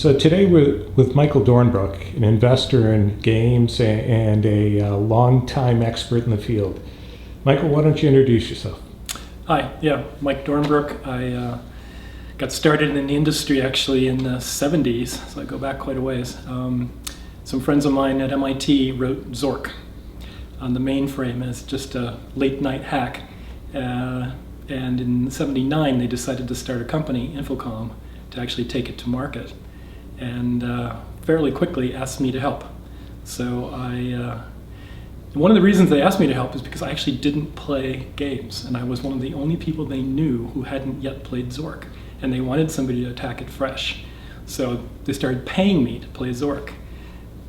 So today we're with Michael Dornbrook, an investor in games and a longtime expert in the field. Michael, why don't you introduce yourself? Hi, Mike Dornbrook. I got started in the industry actually in the 70s, so I go back quite a ways. Some friends of mine at MIT wrote Zork on the mainframe as just a late night hack. And in '79 they decided to start a company, Infocom, to actually take it to market. And fairly quickly asked me to help. So one of the reasons they asked me to help is because I actually didn't play games, and I was one of the only people they knew who hadn't yet played Zork, and they wanted somebody to attack it fresh. So they started paying me to play Zork.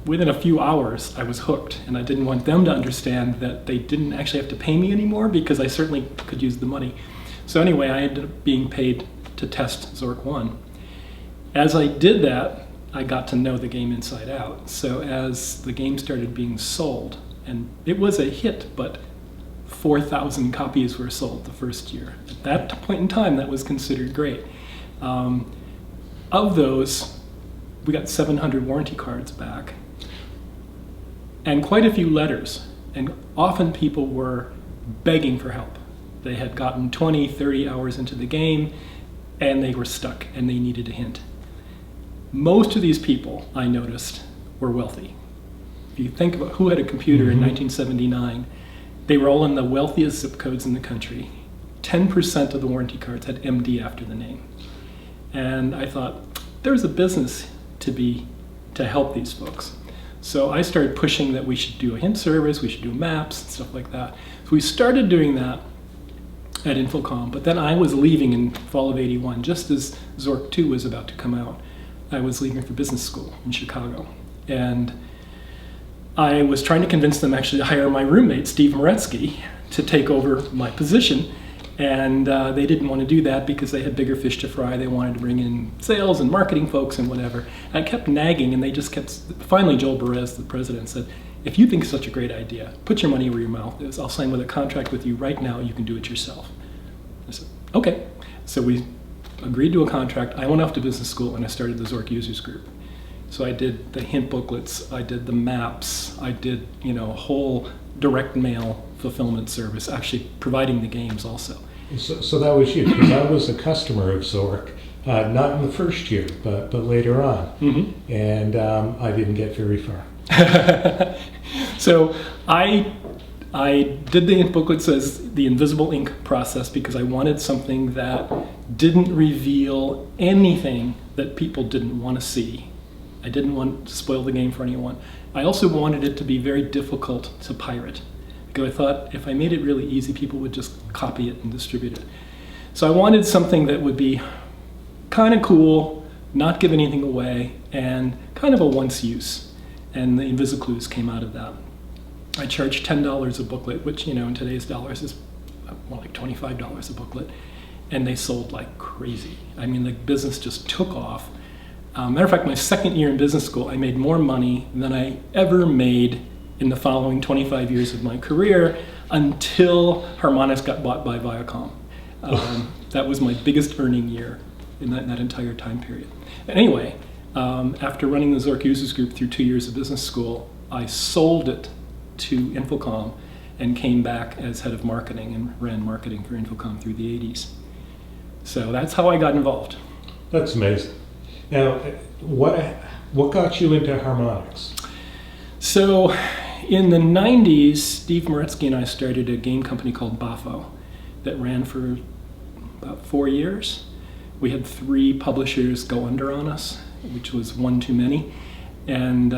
Within a few hours, I was hooked, and I didn't want them to understand that they didn't actually have to pay me anymore because I certainly could use the money. So anyway, I ended up being paid to test Zork 1. As I did that, I got to know the game inside out. So as the game started being sold, and it was a hit, but 4,000 copies were sold the first year. At that point in time, that was considered great. Of those, we got 700 warranty cards back, and quite a few letters. And often people were begging for help. They had gotten 20, 30 hours into the game, and they were stuck, and they needed a hint. Most of these people, I noticed, were wealthy. If you think about who had a computer in 1979, they were all in the wealthiest zip codes in the country. 10% of the warranty cards had MD after the name. And I thought, there's a business to help these folks. So I started pushing that we should do a hint service, we should do maps, and stuff like that. So we started doing that at Infocom, but then I was leaving in fall of '81, just as Zork 2 was about to come out. I was leaving for business school in Chicago, and I was trying to convince them actually to hire my roommate, Steve Moretsky, to take over my position, and they didn't want to do that because they had bigger fish to fry. They wanted to bring in sales and marketing folks and whatever. I kept nagging, and they just kept, finally Joel Perez, the president, said, if you think it's such a great idea, put your money where your mouth is. I'll sign with a contract with you right now, you can do it yourself. I said, okay. So we agreed to a contract. I went off to business school and I started the Zork users group. So I did the hint booklets, I did the maps, I did a whole direct mail fulfillment service, actually providing the games also. So that was you, because I was a customer of Zork, not in the first year, but later on. Mm-hmm. And I didn't get very far. So I did the ink booklets as the invisible ink process because I wanted something that didn't reveal anything that people didn't want to see. I didn't want to spoil the game for anyone. I also wanted it to be very difficult to pirate because I thought if I made it really easy, people would just copy it and distribute it. So I wanted something that would be kind of cool, not give anything away, and kind of a once use. And the Invisiclues came out of that. I charged $10 a booklet, which in today's dollars is more like $25 a booklet, and they sold like crazy. I mean, the business just took off. Matter of fact, my second year in business school, I made more money than I ever made in the following 25 years of my career until Harmonix got bought by Viacom. That was my biggest earning year in that entire time period. And anyway, after running the Zork users group through 2 years of business school, I sold it to Infocom and came back as head of marketing and ran marketing for Infocom through the '80s. So that's how I got involved. That's amazing. Now, what got you into Harmonix? So in the '90s, Steve Moretsky and I started a game company called Bafo that ran for about 4 years. We had 3 publishers go under on us, which was one too many. And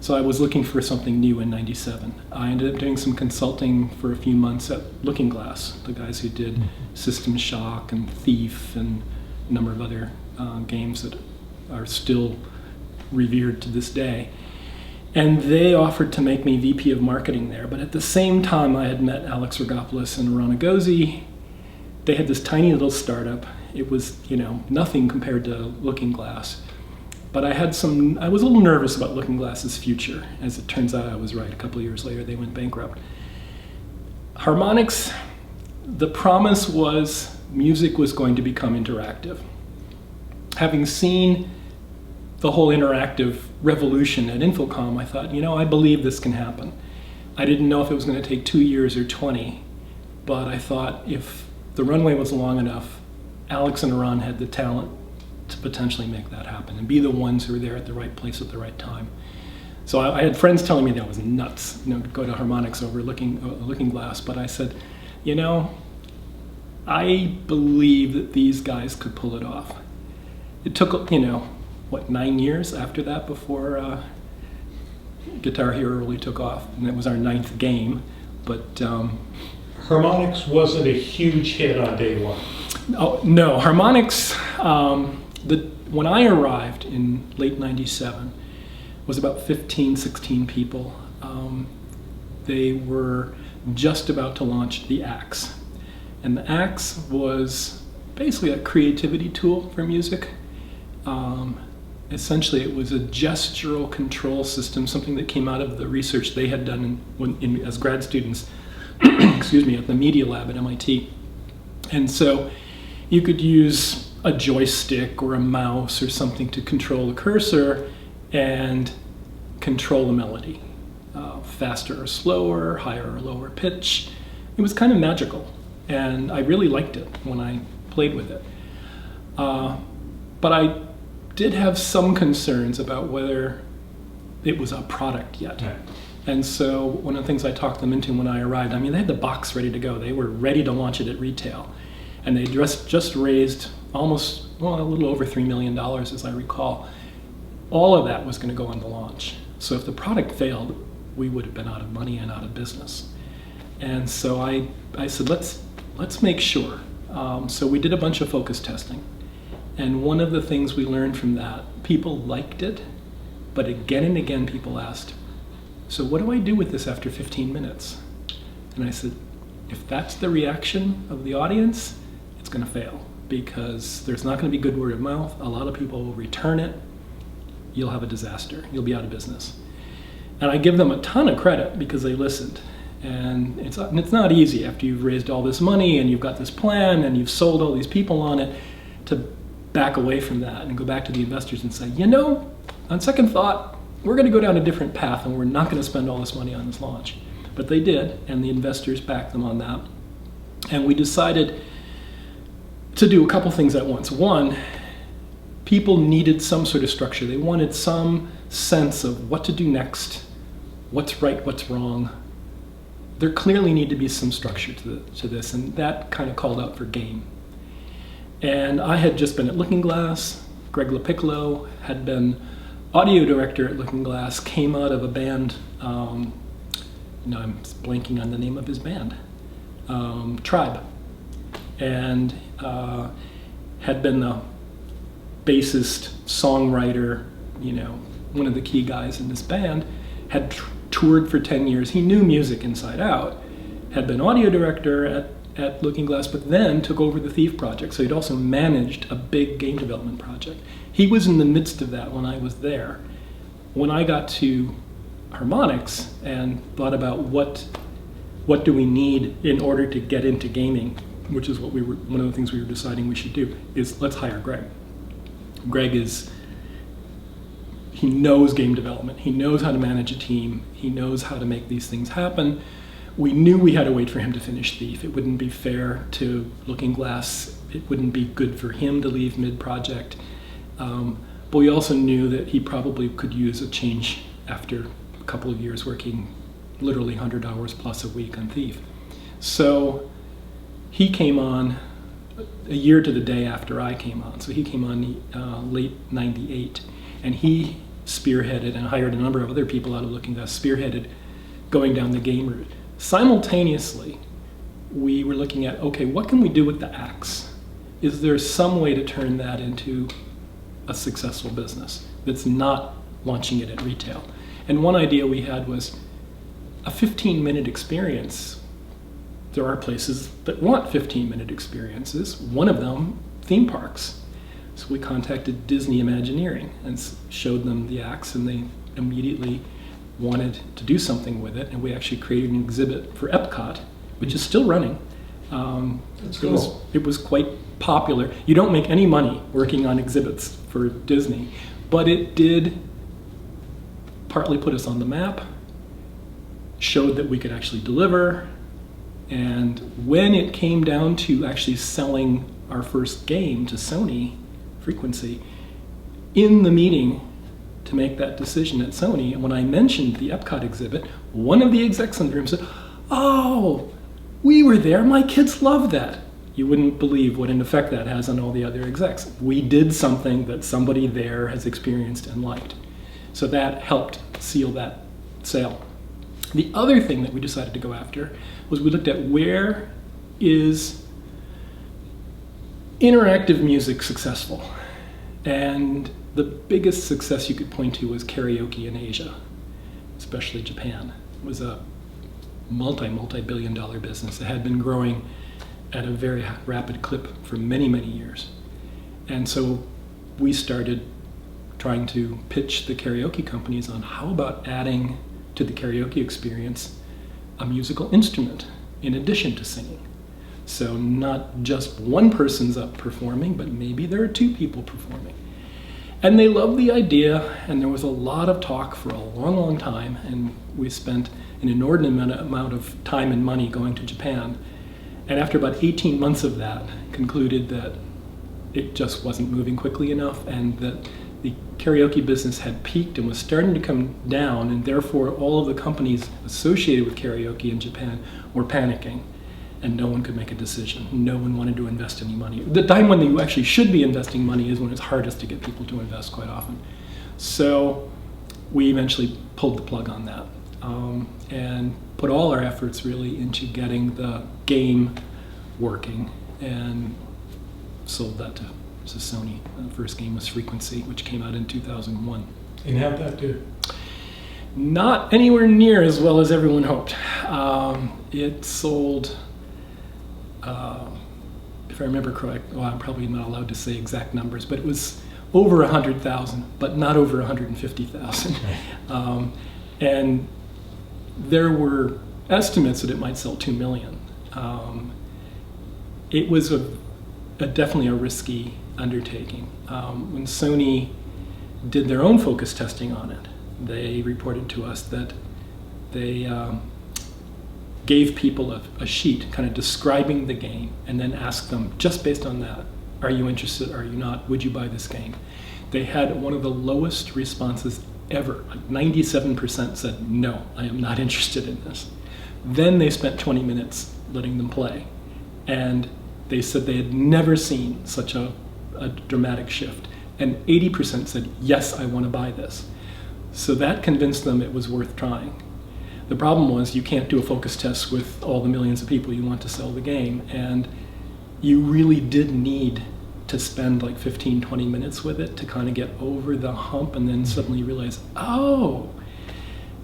so I was looking for something new in '97. I ended up doing some consulting for a few months at Looking Glass, the guys who did System Shock and Thief and a number of other games that are still revered to this day. And they offered to make me VP of marketing there. But at the same time, I had met Alex Rogopoulos and Rana Gozzi. They had this tiny little startup. It was, nothing compared to Looking Glass. But I was a little nervous about Looking Glass's future. As it turns out, I was right. A couple of years later, they went bankrupt. Harmonix, the promise was music was going to become interactive. Having seen the whole interactive revolution at Infocom, I thought, I believe this can happen. I didn't know if it was going to take 2 years or 20, but I thought if the runway was long enough, Alex and Iran had the talent to potentially make that happen and be the ones who were there at the right place at the right time. So I had friends telling me that I was nuts, to go to Harmonix over Looking Glass, but I said, I believe that these guys could pull it off. It took, 9 years after that before Guitar Hero really took off, and that was our 9th game. But Harmonix wasn't a huge hit on day one. Oh, no, Harmonix, when I arrived in late 97, was about 15, 16 people. They were just about to launch the Axe. And the Axe was basically a creativity tool for music. Essentially, it was a gestural control system, something that came out of the research they had done as grad students, excuse me, at the Media Lab at MIT. And so you could use a joystick or a mouse or something to control the cursor and control the melody, faster or slower, higher or lower pitch. It was kind of magical, and I really liked it when I played with it. But I did have some concerns about whether it was a product yet. Yeah. And so one of the things I talked them into when I arrived, they had the box ready to go. They were ready to launch it at retail. And they just raised a little over $3 million, as I recall. All of that was going to go on the launch. So if the product failed, we would have been out of money and out of business. And so I said, let's make sure. So we did a bunch of focus testing. And one of the things we learned from that, people liked it, but again and again people asked, so what do I do with this after 15 minutes? And I said, if that's the reaction of the audience, it's going to fail, because there's not going to be good word of mouth. A lot of people will return it. You'll have a disaster. You'll be out of business. And I give them a ton of credit because they listened. And it's not easy after you've raised all this money and you've got this plan and you've sold all these people on it to back away from that and go back to the investors and say, on second thought, we're going to go down a different path and we're not going to spend all this money on this launch. But they did, and the investors backed them on that. And we decided to do a couple things at once. One, people needed some sort of structure. They wanted some sense of what to do next, what's right, what's wrong. There clearly need to be some structure to this, and that kind of called out for game. And I had just been at Looking Glass. Greg LaPiccolo had been audio director at Looking Glass, came out of a band, I'm blanking on the name of his band, Tribe, and had been the bassist, songwriter, one of the key guys in this band, had toured for 10 years. He knew music inside out, had been audio director at Looking Glass, but then took over the Thief project. So he'd also managed a big game development project. He was in the midst of that when I was there. When I got to Harmonix and thought about what do we need in order to get into gaming, which is one of the things we were deciding we should do, is let's hire Greg. Greg he knows game development. He knows how to manage a team. He knows how to make these things happen. We knew we had to wait for him to finish Thief. It wouldn't be fair to Looking Glass. It wouldn't be good for him to leave mid-project. But we also knew that he probably could use a change after a couple of years working literally 100 hours plus a week on Thief. So he came on a year to the day after I came on. So he came on late 98, and he spearheaded and hired a number of other people out of Looking Glass, spearheaded going down the game route. Simultaneously, we were looking at, okay, what can we do with the Axe? Is there some way to turn that into a successful business that's not launching it at retail? And one idea we had was a 15-minute experience. There are places that want 15-minute experiences. One of them, theme parks. So we contacted Disney Imagineering and showed them the Axe, and they immediately wanted to do something with it, and we actually created an exhibit for Epcot, which is still running. That's cool. It was quite popular. You don't make any money working on exhibits for Disney, But it did partly put us on the map, showed that we could actually deliver, and when it came down to actually selling our first game to Sony, Frequency, in the meeting to make that decision at Sony, and when I mentioned the Epcot exhibit, one of the execs in the room said, "Oh, we were there, my kids love that." You wouldn't believe what an effect that has on all the other execs. We did something that somebody there has experienced and liked. So that helped seal that sale. The other thing that we decided to go after was we looked at where is interactive music successful. And the biggest success you could point to was karaoke in Asia, especially Japan. It was a multi-billion dollar business. It had been growing at a very rapid clip for many, many years. And so we started trying to pitch the karaoke companies on how about adding to the karaoke experience a musical instrument in addition to singing. So not just one person's up performing, but maybe there are two people performing. And they loved the idea, and there was a lot of talk for a long, long time, and we spent an inordinate amount of time and money going to Japan. And after about 18 months of that, concluded that it just wasn't moving quickly enough, and that the karaoke business had peaked and was starting to come down, and therefore all of the companies associated with karaoke in Japan were panicking, and no one could make a decision. No one wanted to invest any money. The time when you actually should be investing money is when it's hardest to get people to invest quite often. So we eventually pulled the plug on that, and put all our efforts really into getting the game working, and sold that to Sony. The first game was Frequency, which came out in 2001. And how'd that do? Not anywhere near as well as everyone hoped. It sold, if I remember correct, well, I'm probably not allowed to say exact numbers, but it was over 100,000, but not over 150,000. And there were estimates that it might sell 2 million. It was definitely a risky undertaking. When Sony did their own focus testing on it, they reported to us that they gave people a sheet kind of describing the game, and then asked them, just based on that, are you interested, are you not, would you buy this game? They had one of the lowest responses ever. Like 97% said, no, I am not interested in this. Then they spent 20 minutes letting them play, and they said they had never seen such a dramatic shift. And 80% said, yes, I want to buy this. So that convinced them it was worth trying. The problem was you can't do a focus test with all the millions of people you want to sell the game, and you really did need to spend like 15, 20 minutes with it to kind of get over the hump, and then suddenly realize, oh,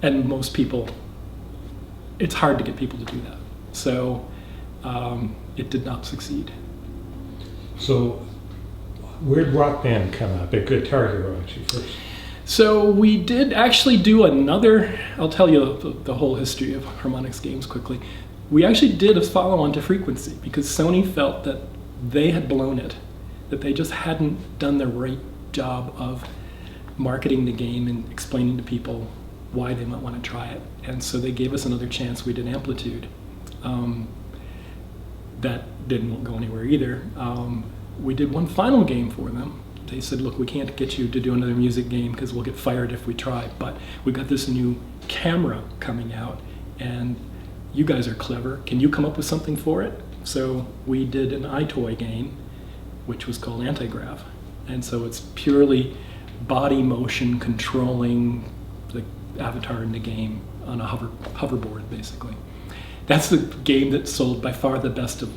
and most people, it's hard to get people to do that. So it did not succeed. So where'd Rock Band come up at Guitar Hero actually first? So we did actually do another, I'll tell you the whole history of Harmonix games quickly. We actually did a follow-on to Frequency because Sony felt that they had blown it, that they just hadn't done the right job of marketing the game and explaining to people why they might want to try it. And so they gave us another chance. We did Amplitude. That didn't go anywhere either. We did one final game for them. They said, look, we can't get you to do another music game because we'll get fired if we try, but we got this new camera coming out, and you guys are clever. Can you come up with something for it? So we did an iToy game, which was called Antigrav. And so it's purely body motion controlling the avatar in the game on a hoverboard, basically. That's the game that sold by far the best of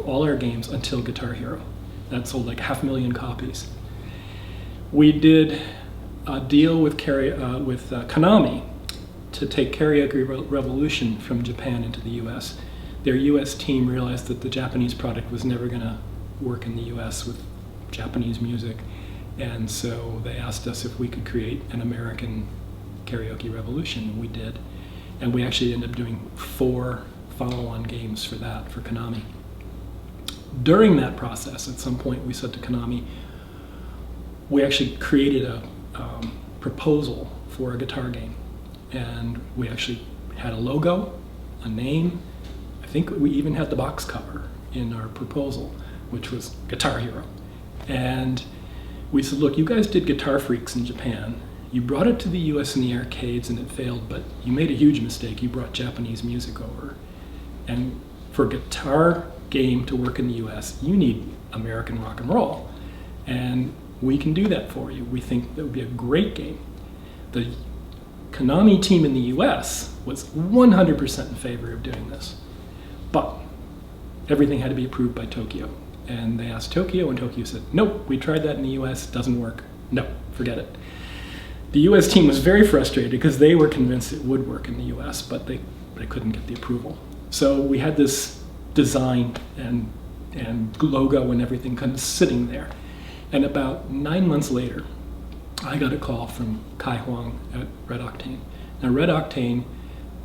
all our games until Guitar Hero. That sold like 500,000 copies. We did a deal with Konami to take Karaoke Revolution from Japan into the US. Their US team realized that the Japanese product was never going to work in the US with Japanese music, and so they asked us if we could create an American Karaoke Revolution, and we did. And we actually ended up doing 4 follow-on games for that, for Konami. During that process, at some point we said to Konami, we actually created a proposal for a guitar game. And we actually had a logo, a name. I think we even had the box cover in our proposal, which was Guitar Hero. And we said, look, you guys did Guitar Freaks in Japan. You brought it to the US in the arcades and it failed, but you made a huge mistake. You brought Japanese music over. And for a guitar game to work in the US, you need American rock and roll. And we can do that for you. We think that would be a great game. The Konami team in the US was 100% in favor of doing this. But everything had to be approved by Tokyo. And they asked Tokyo, and Tokyo said, nope, we tried that in the US, it doesn't work. No, forget it. The US team was very frustrated because they were convinced it would work in the US, but they couldn't get the approval. So we had this design and logo and everything kind of sitting there. And about 9 months later, I got a call from Kai Huang at Red Octane. Now, Red Octane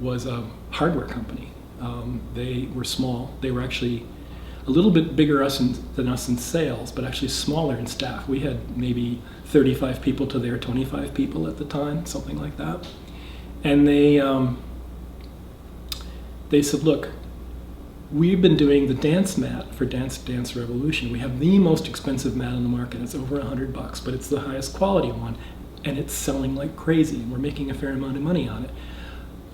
was a hardware company. They were small. They were actually a little bit bigger than us in sales, but actually smaller in staff. We had maybe 35 people to their 25 people at the time, something like that. And they said, look, we've been doing the dance mat for Dance Dance Revolution. We have the most expensive mat on the market. It's over $100, but it's the highest quality one, and it's selling like crazy, and we're making a fair amount of money on it.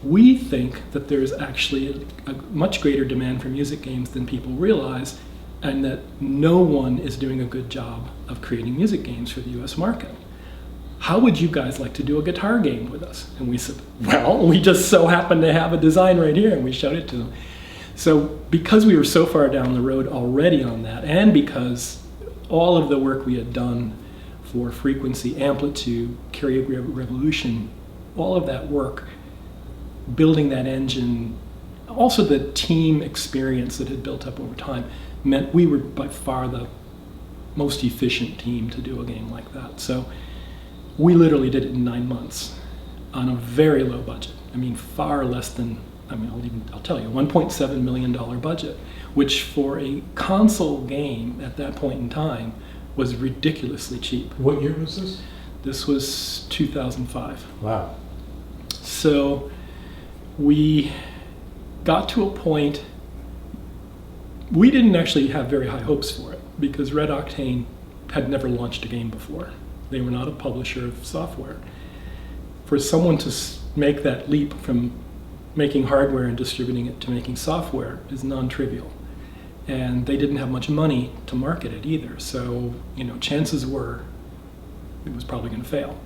We think that there's actually a much greater demand for music games than people realize, and that no one is doing a good job of creating music games for the US market. How would you guys like to do a guitar game with us? And we said, well, we just so happen to have a design right here, and we showed it to them. So because we were so far down the road already on that, and because all of the work we had done for frequency, amplitude, carrier revolution, all of that work, building that engine, also the team experience that had built up over time, meant we were by far the most efficient team to do a game like that. So we literally did it in 9 months on a very low budget. I mean, far less than, I'll tell you, $1.7 million budget, which for a console game at that point in time was ridiculously cheap. What year was this? This was 2005. Wow. So we got to a point, we didn't actually have very high hopes for it because Red Octane had never launched a game before. They were not a publisher of software. For someone to make that leap from making hardware and distributing it to making software is non-trivial. And they didn't have much money to market it either. So, chances were it was probably going to fail.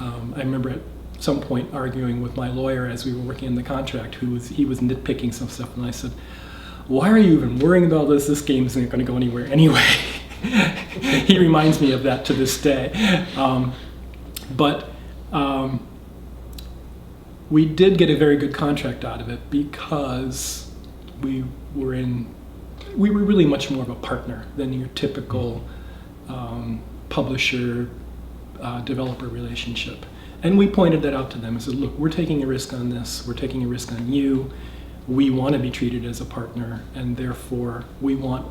I remember at some point arguing with my lawyer as we were working on the contract, he was nitpicking some stuff, and I said, why are you even worrying about this? This game isn't going to go anywhere anyway. He reminds me of that to this day. But we did get a very good contract out of it because we were really much more of a partner than your typical publisher developer relationship. And we pointed that out to them and said, look, we're taking a risk on this, we're taking a risk on you, we want to be treated as a partner, and therefore we want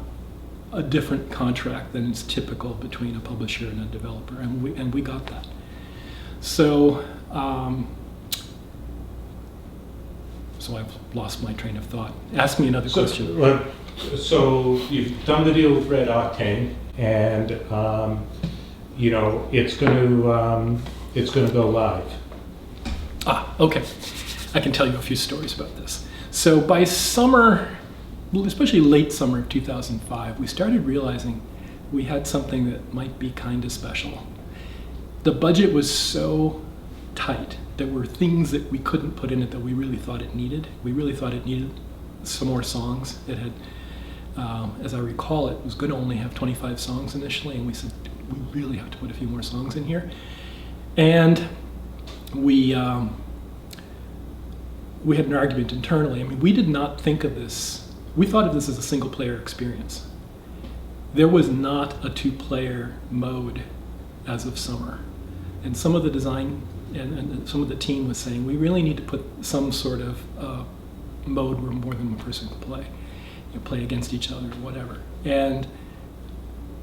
a different contract than is typical between a publisher and a developer, and we got that. So, so I've lost my train of thought. Ask me another question. So you've done the deal with Red Octane, and it's going to go live. Okay. I can tell you a few stories about this. So by summer, especially late summer of 2005, we started realizing we had something that might be kind of special. The budget was so tight. There were things that we couldn't put in it that we really thought it needed. We really thought it needed some more songs. It had, as I recall, it was going to only have 25 songs initially, and we said, we really have to put a few more songs in here. And we had an argument internally. I mean, we did not think of this. We thought of this as a single-player experience. There was not a two-player mode as of summer. And some of the design and some of the team was saying, we really need to put some sort of mode where more than one person can play. Play against each other or whatever. And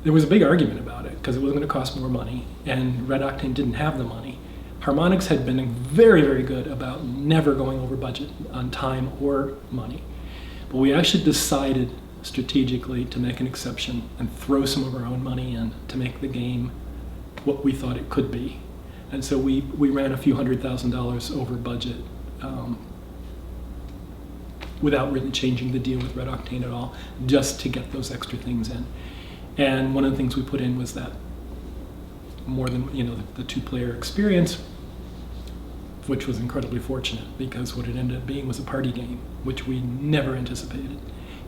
there was a big argument about it because it was going to cost more money, and Red Octane didn't have the money. Harmonix had been very, very good about never going over budget on time or money. But we actually decided strategically to make an exception and throw some of our own money in to make the game what we thought it could be. And so we ran a few $100,000 over budget without really changing the deal with Red Octane at all, just to get those extra things in. And one of the things we put in was that more than, the two-player experience, which was incredibly fortunate because what it ended up being was a party game, which we never anticipated.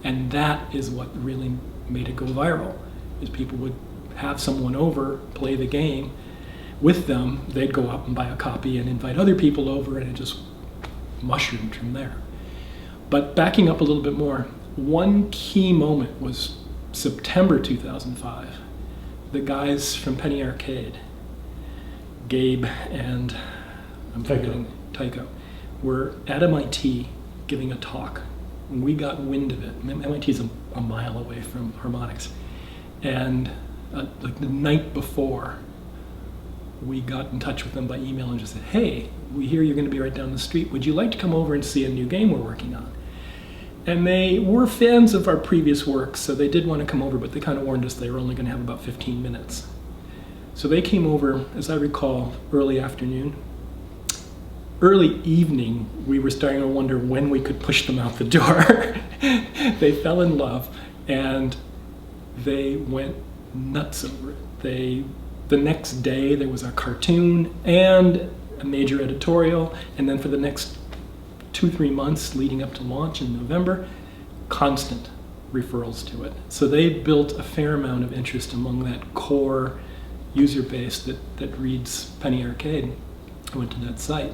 And that is what really made it go viral, is people would have someone over, play the game with them, they'd go out and buy a copy and invite other people over, and it just mushroomed from there. But backing up a little bit more, one key moment was September 2005. The guys from Penny Arcade, Gabe and I'm forgetting Tycho, were at MIT giving a talk. And we got wind of it. MIT's a mile away from Harmonix. And like the night before, we got in touch with them by email and just said, hey, we hear you're going to be right down the street. Would you like to come over and see a new game we're working on? And they were fans of our previous work, so they did want to come over, but they kind of warned us they were only going to have about 15 minutes. So they came over, as I recall, early afternoon. Early evening, we were starting to wonder when we could push them out the door. They fell in love, and they went nuts over it. The next day, there was a cartoon and a major editorial, and then for the next 2-3 months leading up to launch in November, constant referrals to it. So they built a fair amount of interest among that core user base that reads Penny Arcade. I went to that site.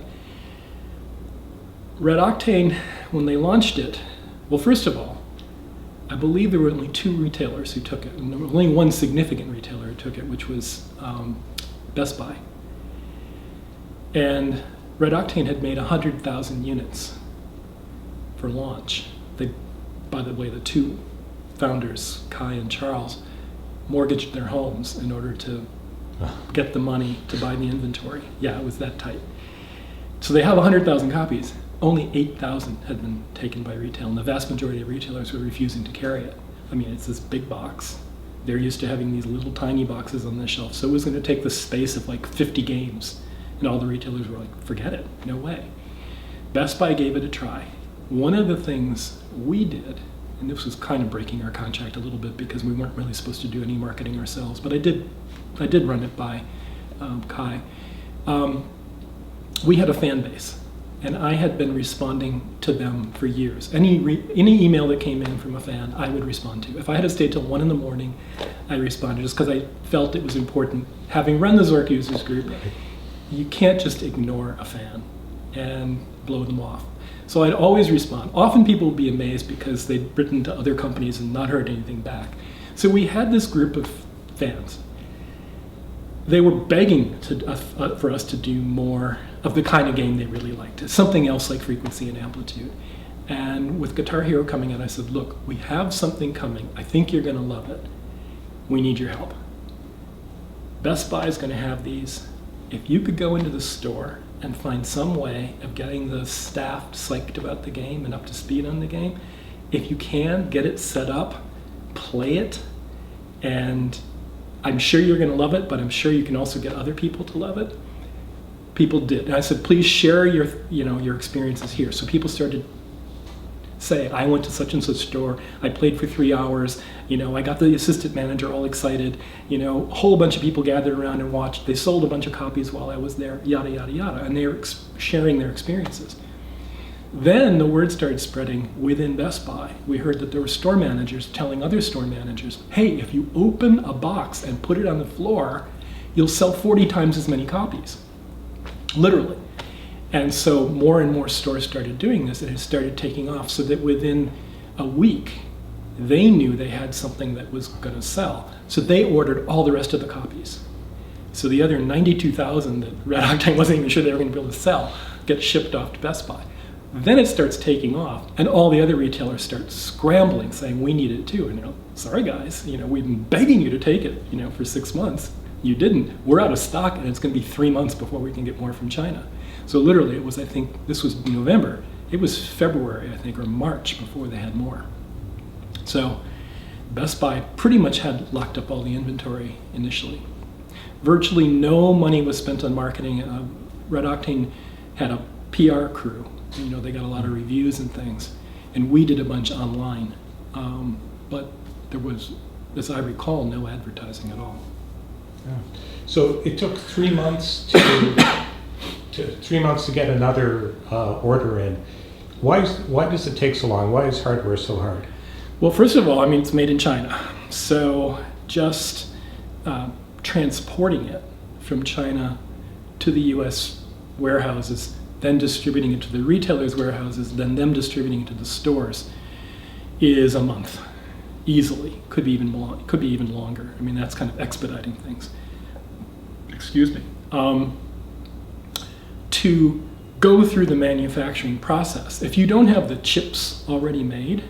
Red Octane, when they launched it, well, first of all, I believe there were only 2 retailers who took it, and there was only one significant retailer who took it, which was Best Buy. And Red Octane had made 100,000 units for launch. They, by the way, the 2 founders, Kai and Charles, mortgaged their homes in order to get the money to buy the inventory. Yeah, it was that tight. So they have 100,000 copies. Only 8,000 had been taken by retail, and the vast majority of retailers were refusing to carry it. I mean, it's this big box. They're used to having these little tiny boxes on the shelf, so it was going to take the space of like 50 games. And all the retailers were like, forget it, no way. Best Buy gave it a try. One of the things we did, and this was kind of breaking our contract a little bit because we weren't really supposed to do any marketing ourselves, but I did run it by Kai. We had a fan base, and I had been responding to them for years. Any email that came in from a fan, I would respond to. If I had to stay till 1 in the morning, I responded just because I felt it was important. Having run the Zork users group, you can't just ignore a fan and blow them off. So I'd always respond. Often people would be amazed because they'd written to other companies and not heard anything back. So we had this group of fans. They were begging for us to do more of the kind of game they really liked, something else like frequency and amplitude. And with Guitar Hero coming out, I said, look, we have something coming. I think you're going to love it. We need your help. Best Buy is going to have these. If you could go into the store and find some way of getting the staff psyched about the game and up to speed on the game, if you can, get it set up, play it, and I'm sure you're going to love it, but I'm sure you can also get other people to love it. People did. And I said, please share your experiences here. So people started say, I went to such and such store, I played for 3 hours, I got the assistant manager all excited, a whole bunch of people gathered around and watched. They sold a bunch of copies while I was there, yada, yada, yada. And they were sharing their experiences. Then the word started spreading within Best Buy. We heard that there were store managers telling other store managers, hey, if you open a box and put it on the floor, you'll sell 40 times as many copies. Literally. And so more and more stores started doing this, and it started taking off, so that within a week, they knew they had something that was going to sell. So they ordered all the rest of the copies. So the other 92,000 that Red Octane wasn't even sure they were going to be able to sell get shipped off to Best Buy. Then it starts taking off, and all the other retailers start scrambling, saying, we need it too. And sorry guys, we've been begging you to take it, for 6 months. You didn't. We're out of stock, and it's going to be 3 months before we can get more from China. So literally, it was, I think, this was November. It was February, I think, or March before they had more. So Best Buy pretty much had locked up all the inventory initially. Virtually no money was spent on marketing. Red Octane had a PR crew. They got a lot of reviews and things. And we did a bunch online. But there was, as I recall, no advertising at all. Yeah. So it took 3 months to get another order in. Why does it take so long? Why is hardware so hard? Well, first of all, it's made in China. So just transporting it from China to the US warehouses, then distributing it to the retailers' warehouses, then them distributing it to the stores, is a month, easily. Could be even longer. That's kind of expediting things. Excuse me. To go through the manufacturing process, if you don't have the chips already made,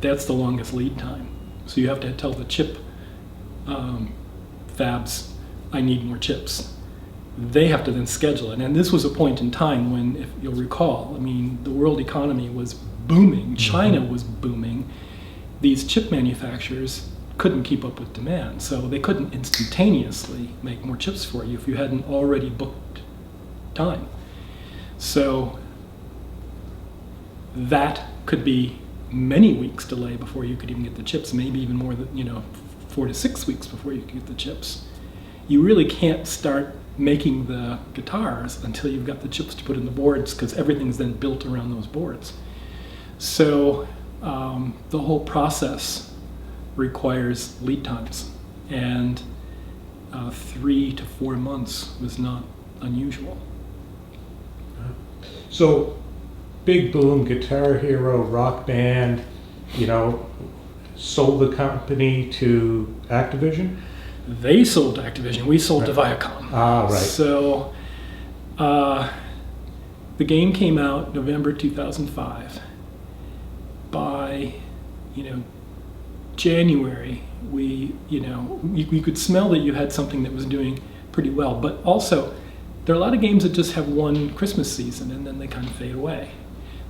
that's the longest lead time. So you have to tell the chip fabs, I need more chips. They have to then schedule it. And this was a point in time when, if you'll recall, the world economy was booming. China was booming. These chip manufacturers couldn't keep up with demand. So they couldn't instantaneously make more chips for you if you hadn't already booked time. So that could be many weeks delay before you could even get the chips, maybe even more than 4 to 6 weeks before you could get the chips. You really can't start making the guitars until you've got the chips to put in the boards, because everything's then built around those boards. So the whole process requires lead times, and 3 to 4 months was not unusual. So, big boom, Guitar Hero, Rock Band, sold the company to Activision? They sold to Activision. We sold to Viacom. Ah, right. So, the game came out November 2005. By, January, we could smell that you had something that was doing pretty well. But also, there are a lot of games that just have one Christmas season and then they kind of fade away.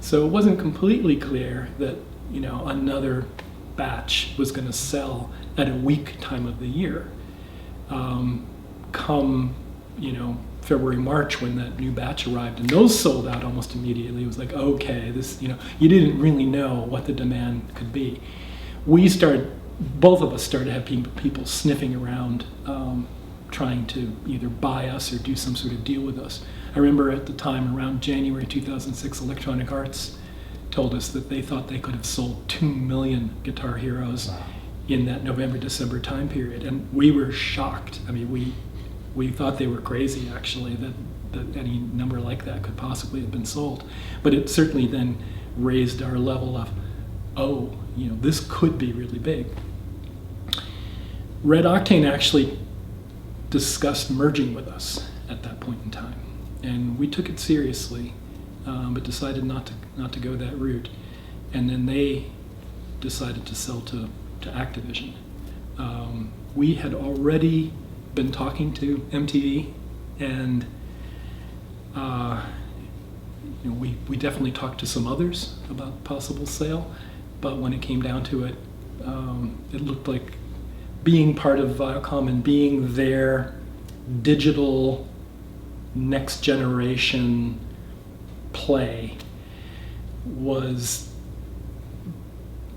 So it wasn't completely clear that, another batch was going to sell at a weak time of the year. Come, February, March, when that new batch arrived, and those sold out almost immediately. It was like, okay, this, you didn't really know what the demand could be. Both of us started to have people sniffing around, trying to either buy us or do some sort of deal with us. I remember at the time, around January 2006, Electronic Arts told us that they thought they could have sold 2 million Guitar Heroes in that November-December time period, and we were shocked. We thought they were crazy, actually, that any number like that could possibly have been sold. But it certainly then raised our level of, this could be really big. Red Octane actually discussed merging with us at that point in time, and we took it seriously, but decided not to go that route. And then they decided to sell to Activision. We had already been talking to MTV, and we definitely talked to some others about possible sale, but when it came down to it, it looked like being part of Viacom and being their digital next generation play was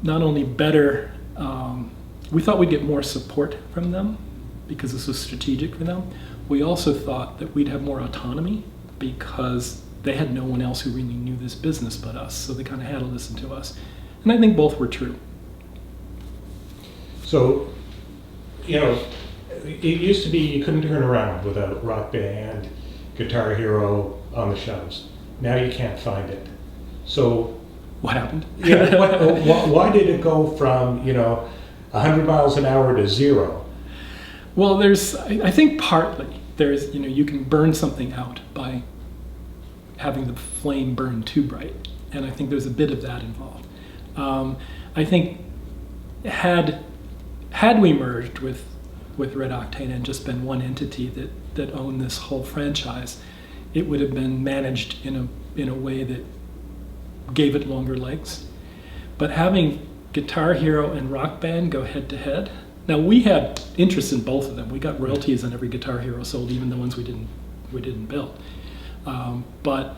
not only better, we thought we'd get more support from them because this was strategic for them. We also thought that we'd have more autonomy because they had no one else who really knew this business but us, so they kind of had to listen to us. And I think both were true. So, it used to be you couldn't turn around without Rock Band, Guitar Hero on the shelves. Now you can't find it. So what happened? Yeah, why did it go from 100 miles an hour to 0? Well, I think partly you can burn something out by having the flame burn too bright. and I think there's a bit of that involved. I think had we merged with Red Octane and just been one entity that owned this whole franchise, it would have been managed in a way that gave it longer legs. But having Guitar Hero and Rock Band go head to head, now we had interest in both of them. We got royalties on every Guitar Hero sold, even the ones we didn't build. But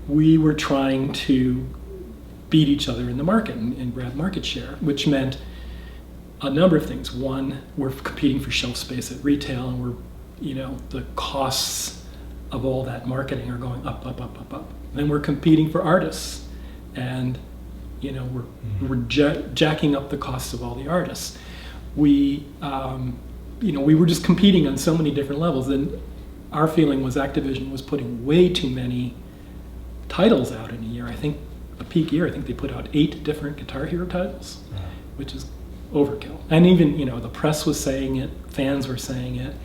we were trying to beat each other in the market and grab market share, which meant a number of things. One, we're competing for shelf space at retail, and the costs of all that marketing are going up, up, up, up, up. Then we're competing for artists, and we're jacking up the costs of all the artists. We were just competing on so many different levels, and our feeling was Activision was putting way too many titles out in a year. I think a peak year, I think they put out 8 different Guitar Hero titles, which is overkill. And even, the press was saying it, fans were saying it.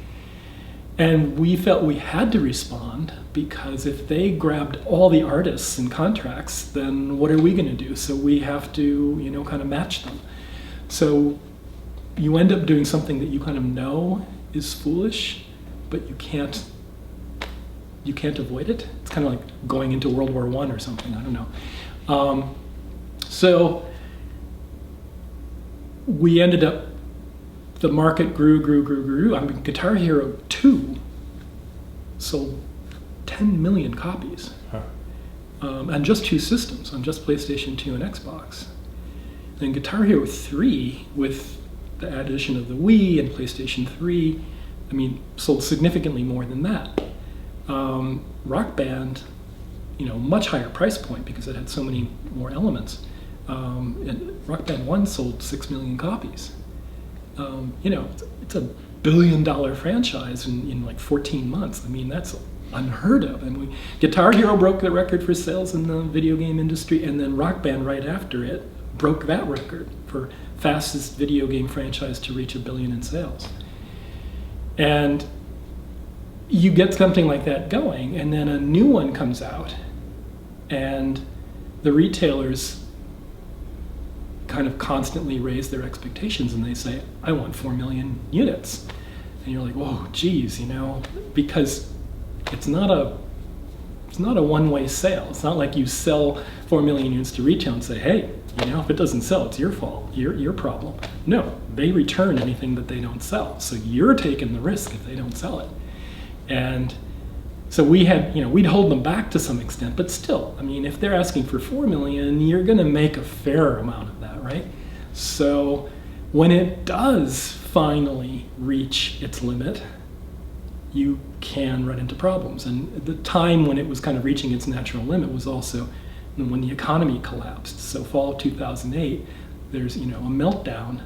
And we felt we had to respond, because if they grabbed all the artists and contracts, then what are we going to do? So we have to, kind of match them. So you end up doing something that you kind of know is foolish, but you can't avoid it. It's kind of like going into World War I or something, I don't know. So we ended up, the market grew. I mean, Guitar Hero 2 sold 10 million copies on just 2 systems, on just PlayStation 2 and Xbox. Then Guitar Hero 3, with the addition of the Wii and PlayStation 3, sold significantly more than that. Rock Band, much higher price point because it had so many more elements. And Rock Band 1 sold 6 million copies. It's a $1 billion franchise in like 14 months. That's unheard of. And Guitar Hero broke the record for sales in the video game industry, and then Rock Band right after it broke that record for fastest video game franchise to reach $1 billion in sales. And you get something like that going, and then a new one comes out, and the retailers kind of constantly raise their expectations, and they say, I want 4 million units. And you're like, whoa, geez, because it's not a one-way sale. It's not like you sell 4 million units to retail and say, hey, if it doesn't sell, it's your fault, your problem. No, they return anything that they don't sell. So you're taking the risk if they don't sell it. And so we had, we'd hold them back to some extent, but still, if they're asking for 4 million, you're going to make a fair amount of that, right? So when it does finally reach its limit, you can run into problems. And the time when it was kind of reaching its natural limit was also when the economy collapsed. So fall of 2008, there's, a meltdown.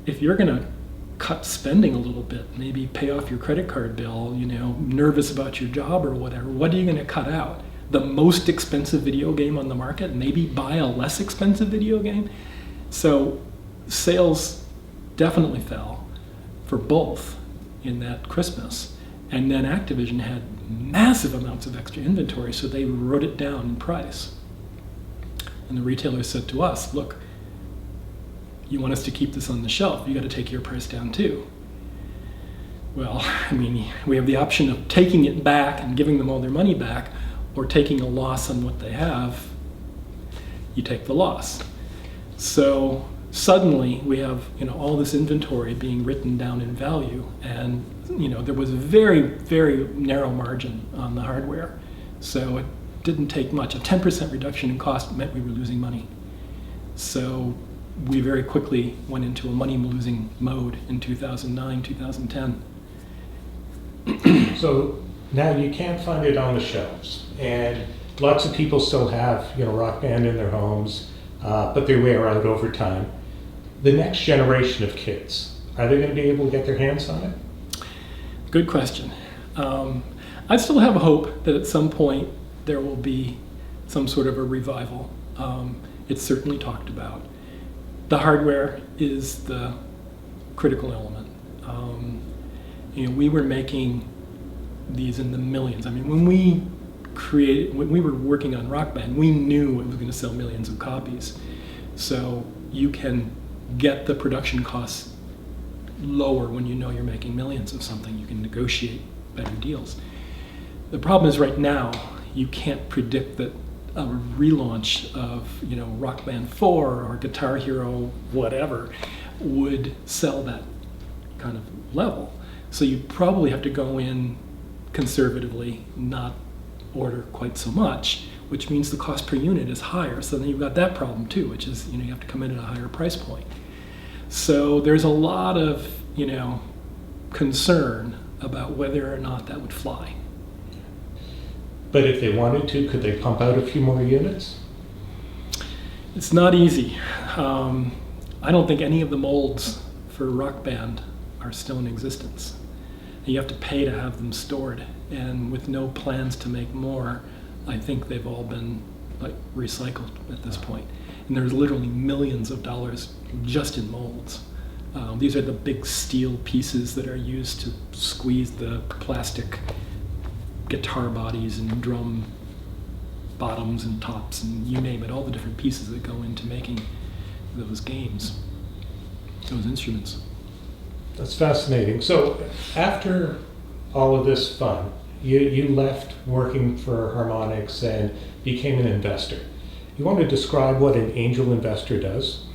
If you're going to cut spending a little bit, maybe pay off your credit card bill, nervous about your job or whatever, what are you going to cut out? The most expensive video game on the market? Maybe buy a less expensive video game? So sales definitely fell for both in that Christmas. And then Activision had massive amounts of extra inventory, so they wrote it down in price. And the retailers said to us, look, you want us to keep this on the shelf, you got to take your price down too. Well, we have the option of taking it back and giving them all their money back, or taking a loss on what they have. You take the loss. So suddenly we have all this inventory being written down in value, and there was a very, very narrow margin on the hardware. So it didn't take much. A 10% reduction in cost meant we were losing money. So we very quickly went into a money-losing mode in 2009, 2010. So now you can't find it on the shelves, and lots of people still have, Rock Band in their homes, but they wear out over time. The next generation of kids, are they going to be able to get their hands on it? Good question. I still have hope that at some point there will be some sort of a revival. It's certainly talked about. The hardware is the critical element. We were making these in the millions. When we when we were working on Rock Band, we knew it was going to sell millions of copies. So you can get the production costs lower when you know you're making millions of something. You can negotiate better deals. The problem is right now, you can't predict that a relaunch of, Rock Band 4 or Guitar Hero whatever would sell that kind of level. So you probably have to go in conservatively, not order quite so much, which means the cost per unit is higher. So then you've got that problem too, which is, you have to come in at a higher price point. So there's a lot of, concern about whether or not that would fly. But if they wanted to, could they pump out a few more units? It's not easy. I don't think any of the molds for Rock Band are still in existence. You have to pay to have them stored, and with no plans to make more, I think they've all been recycled at this point. And there's literally millions of dollars just in molds. These are the big steel pieces that are used to squeeze the plastic guitar bodies and drum bottoms and tops and you name it, all the different pieces that go into making those games, those instruments. That's fascinating. So after all of this fun, you left working for Harmonix and became an investor. You want to describe what an angel investor does?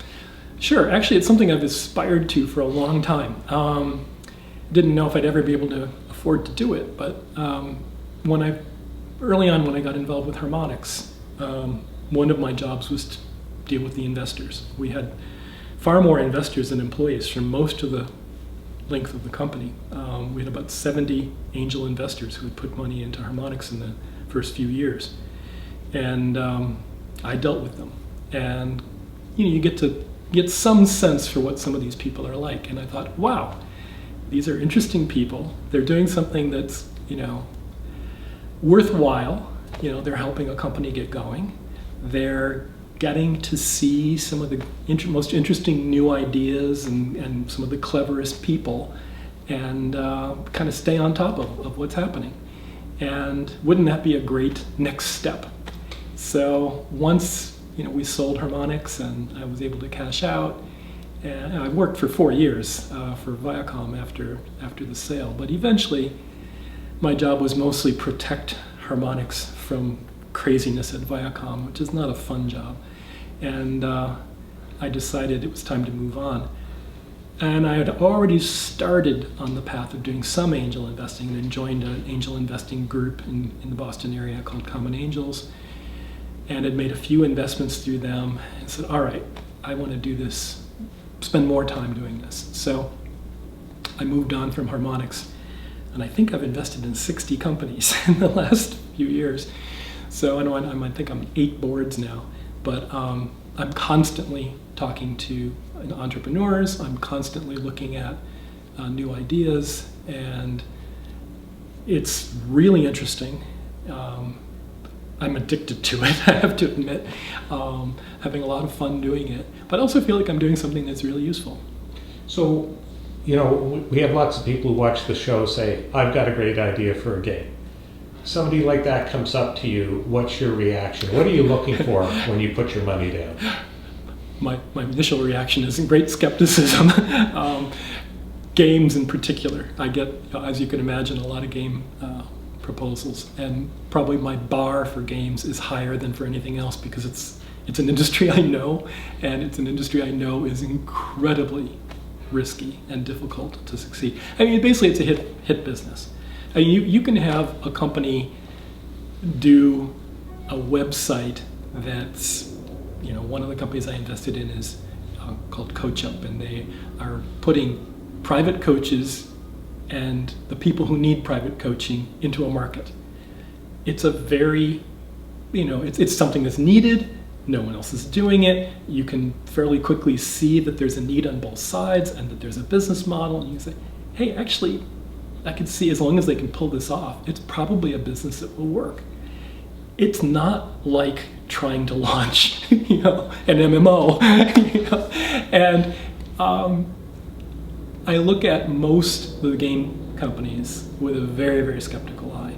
Sure. Actually, it's something I've aspired to for a long time. Didn't know if I'd ever be able to afford to do it, but early on when I got involved with Harmonix, one of my jobs was to deal with the investors. We had far more investors than employees for most of the length of the company. We had about 70 angel investors who had put money into Harmonix in the first few years. And I dealt with them. And you get to get some sense for what some of these people are like. And I thought, wow, these are interesting people. They're doing something that's, worthwhile. They're helping a company get going. They're getting to see some of the most interesting new ideas and some of the cleverest people, and kind of stay on top of what's happening. And wouldn't that be a great next step? So once we sold Harmonix and I was able to cash out, and I worked for 4 years for Viacom after the sale, but eventually my job was mostly protect Harmonix from craziness at Viacom, which is not a fun job. And I decided it was time to move on. And I had already started on the path of doing some angel investing and joined an angel investing group in the Boston area called Common Angels, and had made a few investments through them and said, all right, I want to do this, spend more time doing this. So I moved on from Harmonix, and I think I've invested in 60 companies in the last few years. So I think I'm 8 boards now, but I'm constantly talking to entrepreneurs. I'm constantly looking at new ideas, and it's really interesting. I'm addicted to it, I have to admit, having a lot of fun doing it, but I also feel like I'm doing something that's really useful. So, we have lots of people who watch the show say, I've got a great idea for a game. Somebody like that comes up to you, what's your reaction? What are you looking for when you put your money down? My initial reaction is great skepticism. Games in particular. I get, as you can imagine, a lot of game proposals, and probably my bar for games is higher than for anything else because it's an industry I know, and it's an industry I know is incredibly risky and difficult to succeed. I mean, basically it's a hit business. I mean, you can have a company do a website that's, one of the companies I invested in is called CoachUp, and they are putting private coaches and the people who need private coaching into a market. It's a very, it's something that's needed. No one else is doing it. You can fairly quickly see that there's a need on both sides and that there's a business model. And you can say, hey, actually, I can see as long as they can pull this off, it's probably a business that will work. It's not like trying to launch, an MMO, And I look at most of the game companies with a very, very skeptical eye.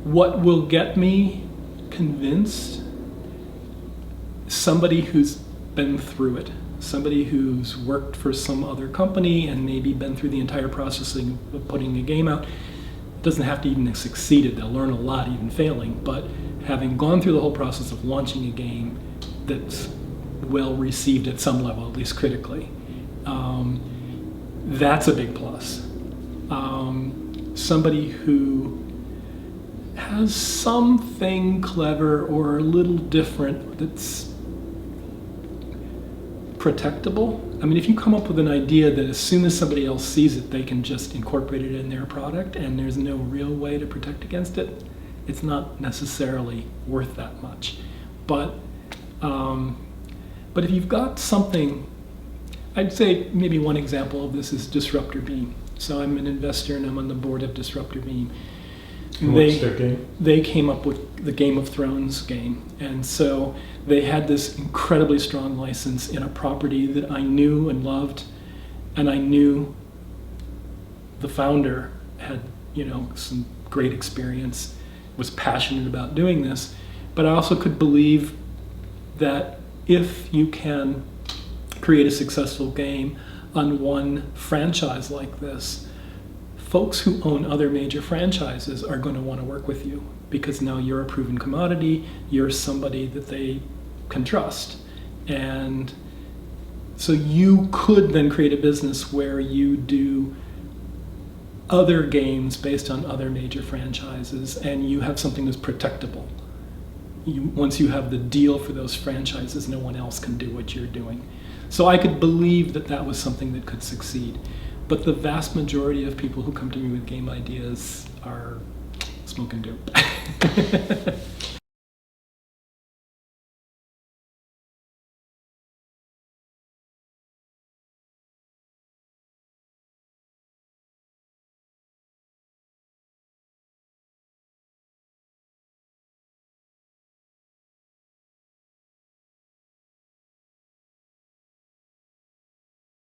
What will get me convinced? Somebody who's been through it. Somebody who's worked for some other company and maybe been through the entire process of putting a game out. Doesn't have to even have succeeded. They'll learn a lot even failing. But having gone through the whole process of launching a game that's well received at some level, at least critically, that's a big plus. Somebody who has something clever or a little different that's protectable. I mean, if you come up with an idea that as soon as somebody else sees it, they can just incorporate it in their product and there's no real way to protect against it, it's not necessarily worth that much. But if you've got something, I'd say maybe one example of this is Disruptor Beam. So I'm an investor and I'm on the board of Disruptor Beam. And what's their game? They came up with the Game of Thrones game. And so they had this incredibly strong license in a property that I knew and loved. And I knew the founder had, some great experience, was passionate about doing this. But I also could believe that if you can create a successful game on one franchise like this, folks who own other major franchises are going to want to work with you because now you're a proven commodity, you're somebody that they can trust. And so you could then create a business where you do other games based on other major franchises and you have something that's protectable. Once you have the deal for those franchises, no one else can do what you're doing. So I could believe that that was something that could succeed. But the vast majority of people who come to me with game ideas are smoking dope.